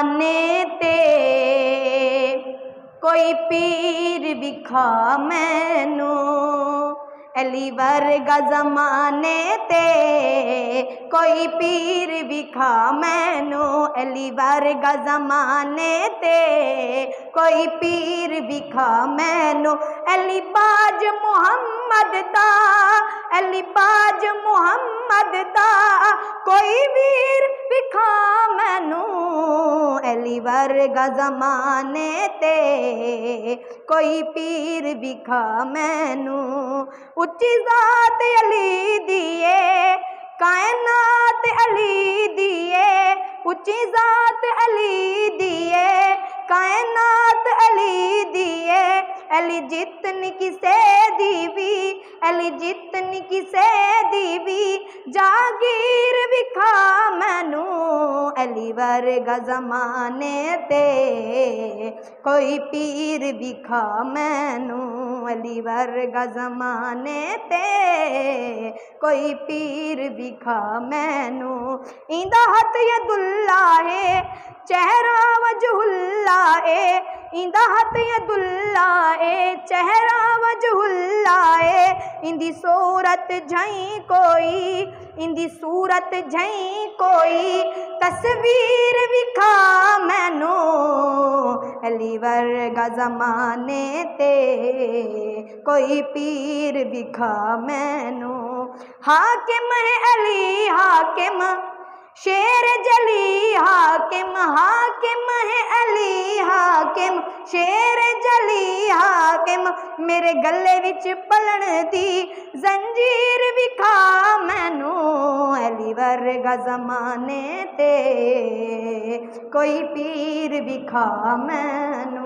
जमाने ते कोई पीर विखा मैनू अली वर्गा जमाने ते कोई पीर विखा मैनू अली वर्गा जमाने ते कोई पीर विखा मैनू अली बाज मुहम्मद दा अली बाज मुहम्मद दा कोई वीर विखा मैनू अली वर्गा जमाने ते कोई पीर विखा मैनू उच्ची जात अली दिए कायनात अली दिए उच्ची जात अली दिए कायनात अली दिए अली जितनी किसे दीवी अली जितनी किसे दीवी जागीर विखा मैनू अली वर्गा जमाने ते कोई पीर विखा मैनू अली वर्गा जमाने ते कोई पीर विखा मैनू इंदा हथ यदुल्ला है चेहरा वजहुल्ला है इंदा हथ यदुल्ला है चेहरा वजहुल्ला है इंदी सूरत झई कोई इंदी सूरत झई कोई तस्वीर विखा मैनू अली वर्गा जमाने ते कोई पीर विखा मैनू हाकिम है अली हाकिम शेर जली हाकिम हाकिम है अली हाकिम शेर जली हाकिम मेरे गले विच पलन दी जंजीर विखा मैनू अली वर्गा जमाने ते कोई पीर विखा मैनू।